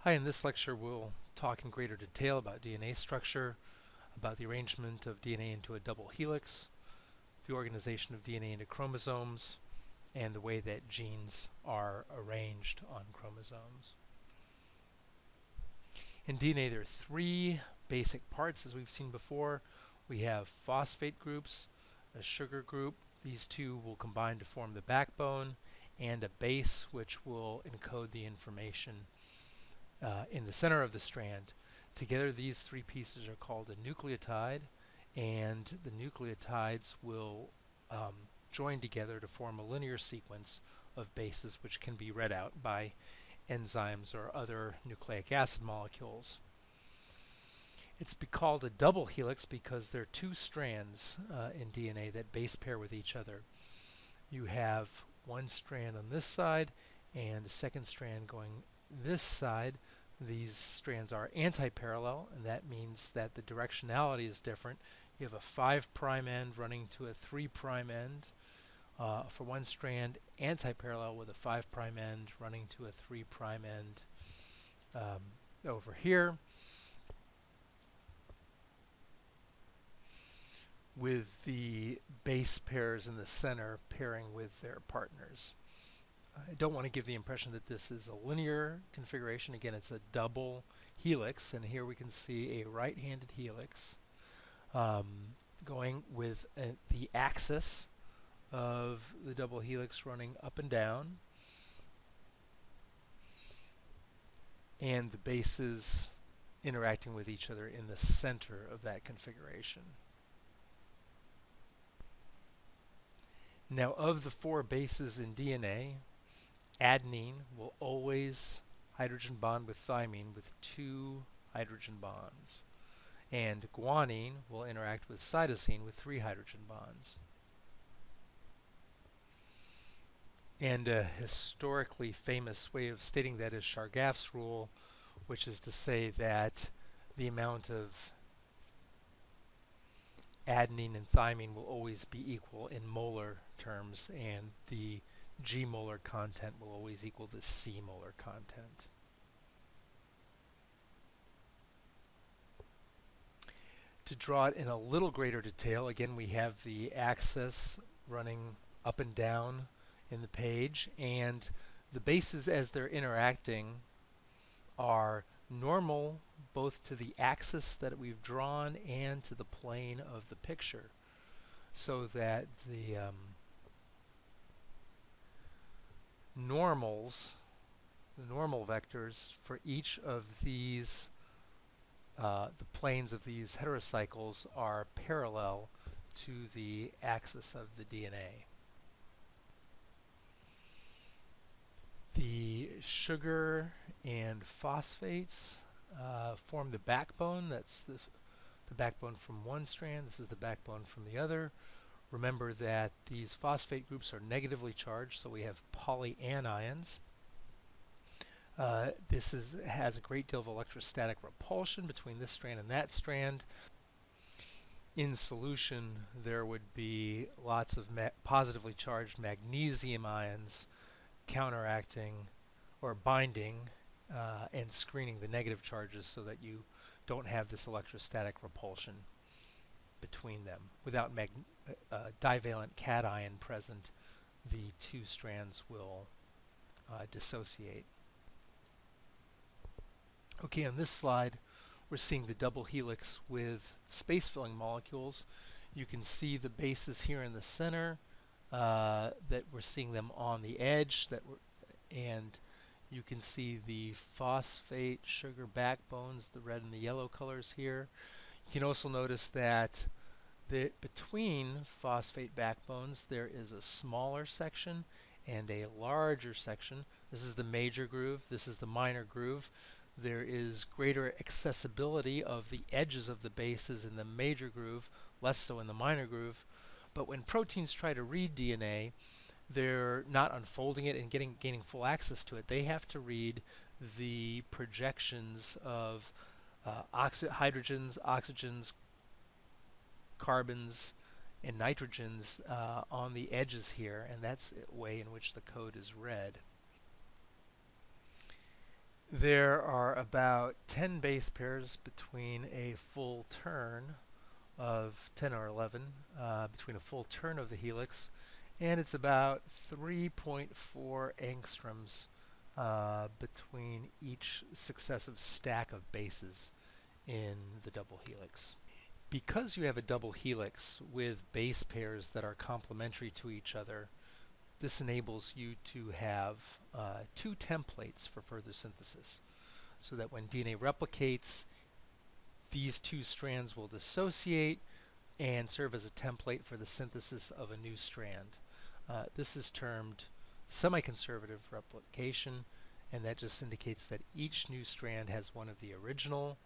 Hi, in this lecture we'll talk in greater detail about DNA structure, about the arrangement of DNA into a double helix, the organization of DNA into chromosomes, and the way that genes are arranged on chromosomes. In DNA there are three basic parts, as we've seen before. We have phosphate groups, a sugar group. These two will combine to form the backbone, and a base which will encode the information in the center of the strand. Together these three pieces are called a nucleotide, and the nucleotides will join together to form a linear sequence of bases which can be read out by enzymes or other nucleic acid molecules. It's called a double helix because there are two strands in DNA that base pair with each other. You have one strand on this side and a second strand going this side. These strands are anti-parallel, and that means that the directionality is different. You have a 5' end running to a 3' end for one strand, anti-parallel with a 5' end running to a 3' end over here, with the base pairs in the center pairing with their partners. I don't want to give the impression that this is a linear configuration. Again, it's a double helix, and here we can see a right-handed helix going with the axis of the double helix running up and down, and the bases interacting with each other in the center of that configuration. Now, of the four bases in DNA, adenine will always hydrogen bond with thymine with 2 hydrogen bonds, and guanine will interact with cytosine with 3 hydrogen bonds. And a historically famous way of stating that is Chargaff's rule, which is to say that the amount of adenine and thymine will always be equal in molar terms, and the G molar content will always equal the C molar content. To draw it in a little greater detail, again we have the axis running up and down in the page, and the bases as they're interacting are normal both to the axis that we've drawn and to the plane of the picture, so that the normals, the normal vectors for each of these, the planes of these heterocycles are parallel to the axis of the DNA. The sugar and phosphates form the backbone. That's the backbone from one strand. This is the backbone from the other. Remember that these phosphate groups are negatively charged, so we have polyanions. This has a great deal of electrostatic repulsion between this strand and that strand. In solution, there would be lots of positively charged magnesium ions counteracting or binding and screening the negative charges so that you don't have this electrostatic repulsion between them. Without divalent cation present, the two strands will dissociate. Okay, on this slide we're seeing the double helix with space-filling molecules. You can see the bases here in the center, that we're seeing them on the edge, and you can see the phosphate sugar backbones, the red and the yellow colors here. You can also notice that between phosphate backbones there is a smaller section and a larger section. This is the major groove, this is the minor groove. There is greater accessibility of the edges of the bases in the major groove, less so in the minor groove. But when proteins try to read DNA, they're not unfolding it and gaining full access to it. They have to read the projections of hydrogens, oxygens, carbons, and nitrogens on the edges here, and that's the way in which the code is read. There are about 10 base pairs between a full turn of 10 or 11, between a full turn of the helix, and it's about 3.4 angstroms between each successive stack of bases in the double helix. Because you have a double helix with base pairs that are complementary to each other, this enables you to have two templates for further synthesis, so that when DNA replicates, these two strands will dissociate and serve as a template for the synthesis of a new strand. This is termed semi-conservative replication, and that just indicates that each new strand has one of the original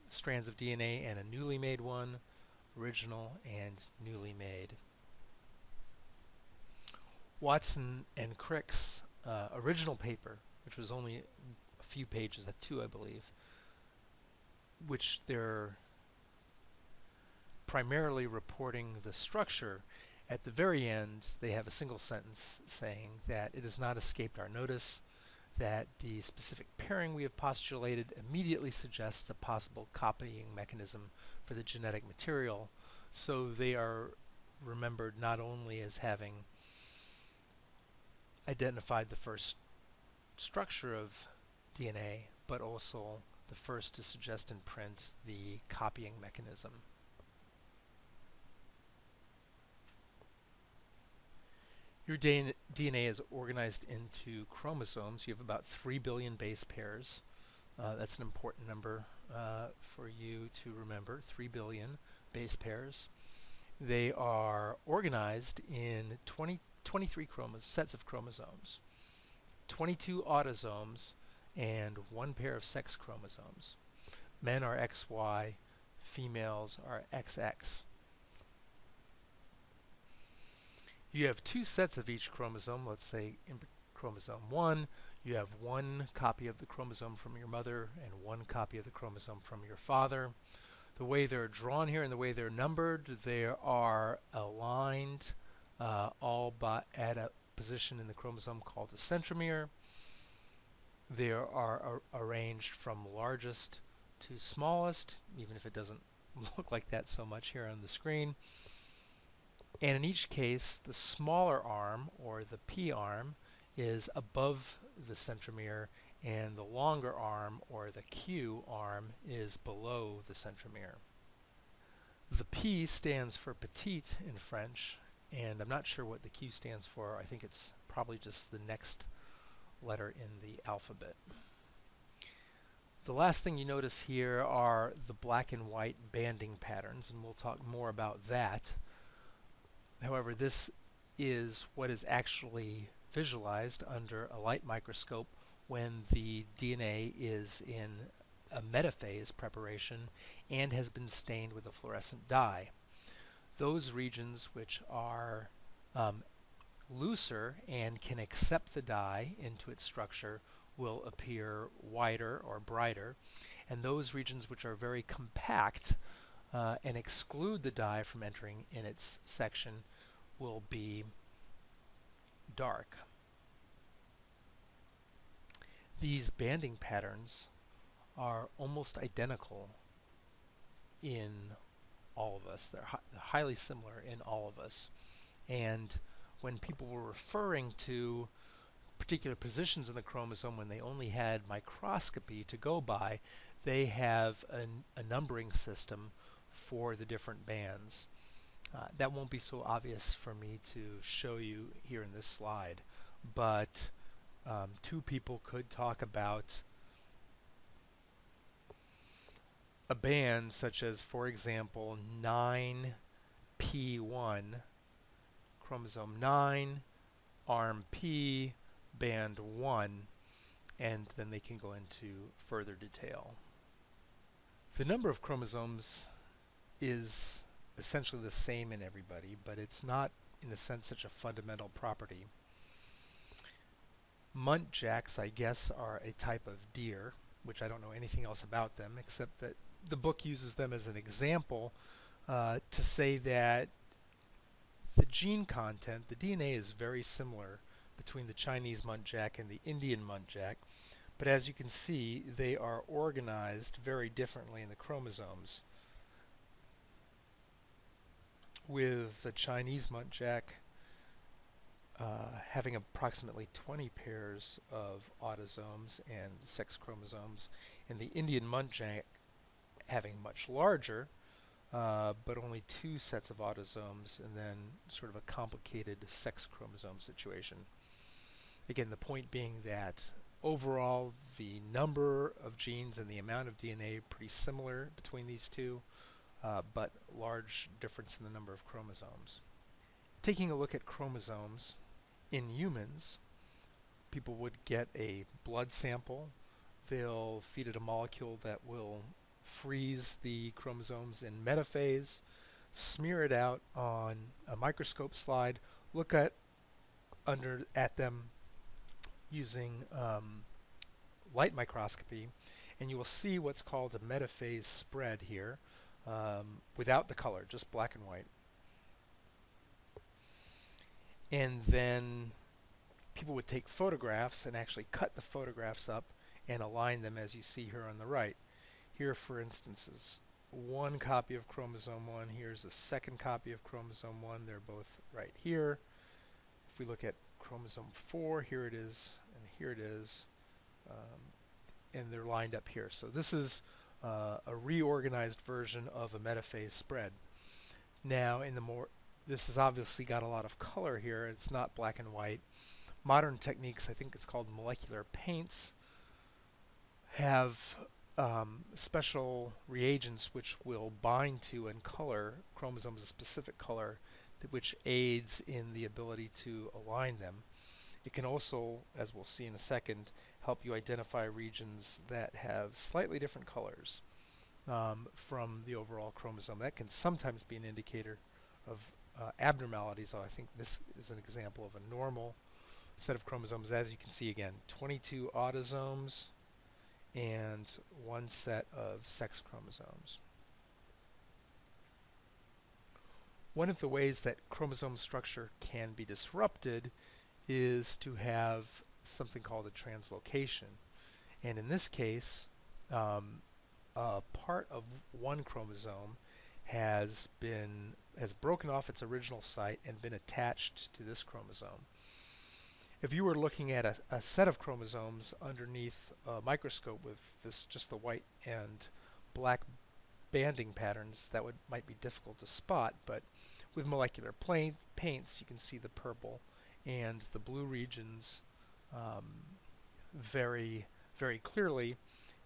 strands of DNA and a newly made one, original and newly made. Watson and Crick's original paper, which was only a few pages, 2 I believe, which they're primarily reporting the structure. At the very end, they have a single sentence saying that it has not escaped our notice that the specific pairing we have postulated immediately suggests a possible copying mechanism for the genetic material. So they are remembered not only as having identified the first structure of DNA, but also the first to suggest in print the copying mechanism. Your DNA is organized into chromosomes. You have about 3 billion base pairs. That's an important number for you to remember, 3 billion base pairs. They are organized in 23 sets of chromosomes, 22 autosomes, and 1 pair of sex chromosomes. Men are XY, females are XX. You have 2 sets of each chromosome. Let's say in chromosome 1, you have 1 copy of the chromosome from your mother and 1 copy of the chromosome from your father. The way they're drawn here and the way they're numbered, they are aligned all but at a position in the chromosome called the centromere. They are arranged from largest to smallest, even if it doesn't look like that so much here on the screen. And in each case, the smaller arm, or the P arm, is above the centromere, and the longer arm, or the Q arm, is below the centromere. The P stands for petite in French, and I'm not sure what the Q stands for. I think it's probably just the next letter in the alphabet. The last thing you notice here are the black and white banding patterns, and we'll talk more about that. However, this is what is actually visualized under a light microscope when the DNA is in a metaphase preparation and has been stained with a fluorescent dye. Those regions which are looser and can accept the dye into its structure will appear whiter or brighter, and those regions which are very compact and exclude the dye from entering in its section will be dark. These banding patterns are almost identical in all of us. They're highly similar in all of us. And when people were referring to particular positions in the chromosome when they only had microscopy to go by, they have a numbering system for the different bands. That won't be so obvious for me to show you here in this slide, but 2 people could talk about a band such as, for example, 9p1, chromosome 9, arm P, band 1, and then they can go into further detail. The number of chromosomes is essentially the same in everybody, but it's not, in a sense, such a fundamental property. Muntjacs, I guess, are a type of deer, which I don't know anything else about them, except that the book uses them as an example to say that the gene content, the DNA, is very similar between the Chinese muntjac and the Indian muntjac. But as you can see, they are organized very differently in the chromosomes, with the Chinese muntjac having approximately 20 pairs of autosomes and sex chromosomes, and the Indian muntjac having much larger, but only 2 sets of autosomes, and then sort of a complicated sex chromosome situation. Again, the point being that overall the number of genes and the amount of DNA are pretty similar between these two, but large difference in the number of chromosomes. Taking a look at chromosomes, in humans, people would get a blood sample. They'll feed it a molecule that will freeze the chromosomes in metaphase, smear it out on a microscope slide, look at them using light microscopy, and you will see what's called a metaphase spread here, without the color, just black and white. And then people would take photographs and actually cut the photographs up and align them as you see here on the right. Here, for instance, is one copy of chromosome 1. Here's a second copy of chromosome 1. They're both right here. If we look at chromosome 4, here it is, and here it is, and they're lined up here. So this is a reorganized version of a metaphase spread. Now, this has obviously got a lot of color here. It's not black and white. Modern techniques, I think it's called molecular paints, have special reagents which will bind to and color chromosomes a specific color, which aids in the ability to align them. It can also, as we'll see in a second, help you identify regions that have slightly different colors from the overall chromosome. That can sometimes be an indicator of abnormalities. So I think this is an example of a normal set of chromosomes. As you can see, again, 22 autosomes and 1 set of sex chromosomes. One of the ways that chromosome structure can be disrupted is to have something called a translocation. And in this case, a part of one chromosome has broken off its original site and been attached to this chromosome. If you were looking at a set of chromosomes underneath a microscope with just the white and black banding patterns, that might be difficult to spot, but with molecular paints you can see the purple and the blue regions very, very clearly.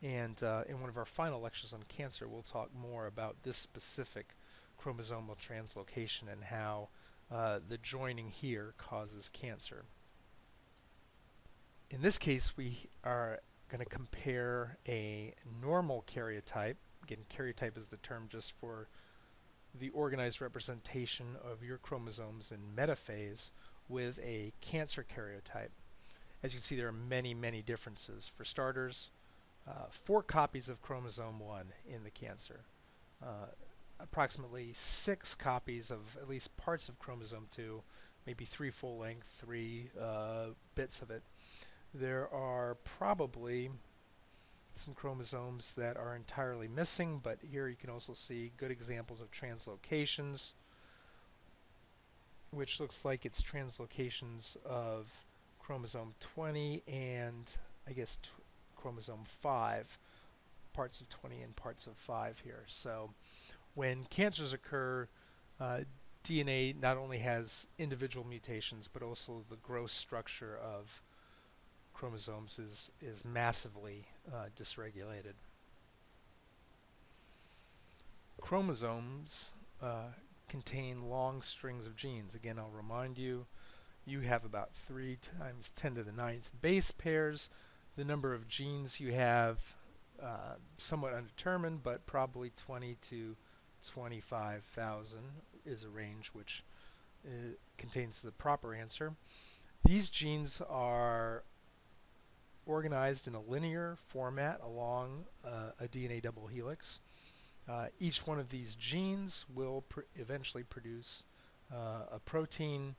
And in one of our final lectures on cancer, we'll talk more about this specific chromosomal translocation and how the joining here causes cancer. In this case, we are going to compare a normal karyotype. Again, karyotype is the term just for the organized representation of your chromosomes in metaphase with a cancer karyotype. As you can see, there are many, many differences. For starters, 4 copies of chromosome 1 in the cancer, approximately 6 copies of at least parts of chromosome 2, maybe 3 full length, 3 bits of it. There are probably some chromosomes that are entirely missing, but here you can also see good examples of translocations, which looks like it's translocations of chromosome 20 and I guess chromosome 5, parts of 20 and parts of 5 here. So when cancers occur, DNA not only has individual mutations, but also the gross structure of chromosomes is massively dysregulated. Chromosomes contain long strings of genes. Again, I'll remind you, you have about 3 times 10 to the 9th base pairs. The number of genes you have somewhat undetermined, but probably 20 to 25,000 is a range which contains the proper answer. These genes are organized in a linear format along a DNA double helix. Each one of these genes will eventually produce a protein,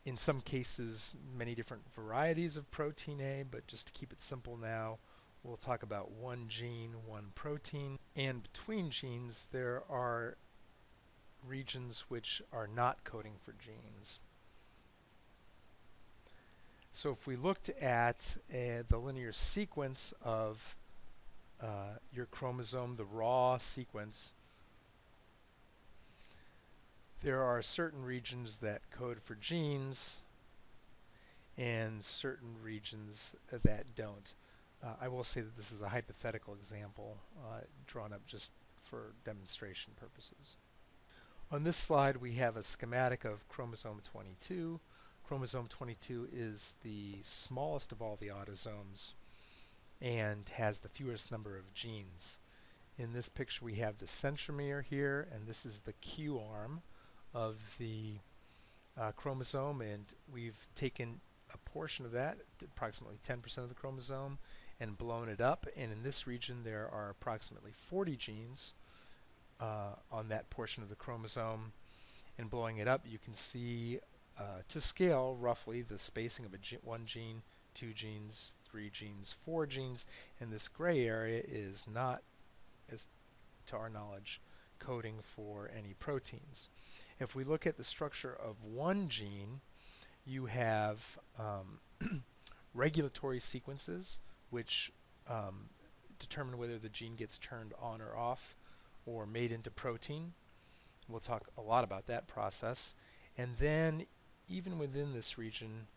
In some cases, many different varieties of protein A, but just to keep it simple now, we'll talk about one gene, one protein. And between genes, there are regions which are not coding for genes. So if we looked at the linear sequence of your chromosome, the raw sequence, there are certain regions that code for genes and certain regions that don't. I will say that this is a hypothetical example drawn up just for demonstration purposes. On this slide we have a schematic of chromosome 22. Chromosome 22 is the smallest of all the autosomes and has the fewest number of genes. In this picture we have the centromere here, and this is the Q arm of the chromosome, and we've taken a portion of that, approximately 10% of the chromosome, and blown it up, and in this region there are approximately 40 genes on that portion of the chromosome. And blowing it up, you can see to scale roughly the spacing of one gene, 2 genes, 3 genes, 4 genes, and this gray area is not, as to our knowledge, coding for any proteins. If we look at the structure of one gene, you have regulatory sequences which determine whether the gene gets turned on or off or made into protein. We'll talk a lot about that process. And then even within this region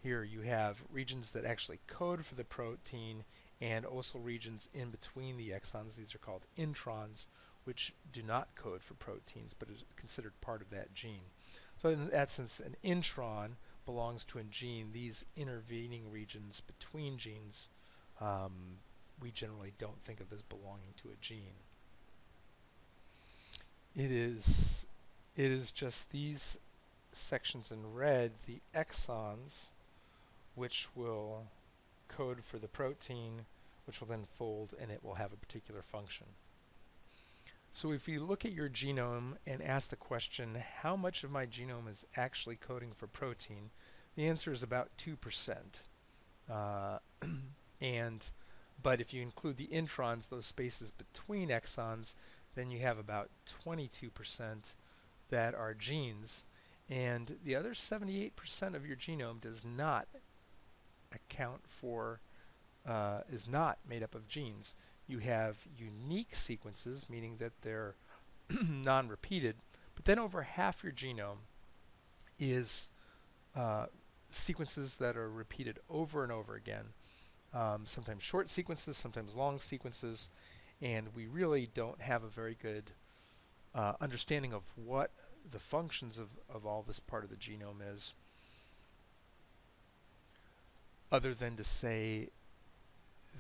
here you have regions that actually code for the protein and also regions in between the exons. These are called introns, which do not code for proteins but is considered part of that gene. So in that sense, an intron belongs to a gene. These intervening regions between genes we generally don't think of as belonging to a gene. It is just these sections in red, the exons, which will code for the protein, which will then fold and it will have a particular function. So if you look at your genome and ask the question, how much of my genome is actually coding for protein, the answer is about 2%. But if you include the introns, those spaces between exons, then you have about 22% that are genes, and the other 78% of your genome does not account for, is not made up of genes. You have unique sequences, meaning that they're non-repeated, but then over half your genome is sequences that are repeated over and over again. Sometimes short sequences, sometimes long sequences, and we really don't have a very good understanding of what the functions of all this part of the genome is, other than to say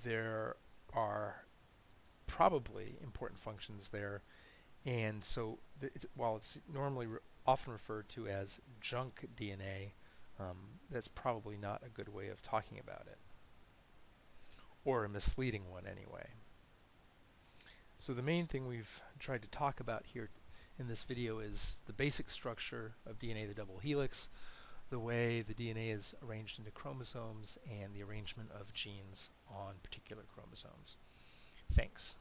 there are probably important functions there, and so while it's normally often referred to as junk DNA, that's probably not a good way of talking about it, or a misleading one anyway. So the main thing we've tried to talk about here in this video is the basic structure of DNA, the double helix, the way the DNA is arranged into chromosomes, and the arrangement of genes on particular chromosomes. Thanks.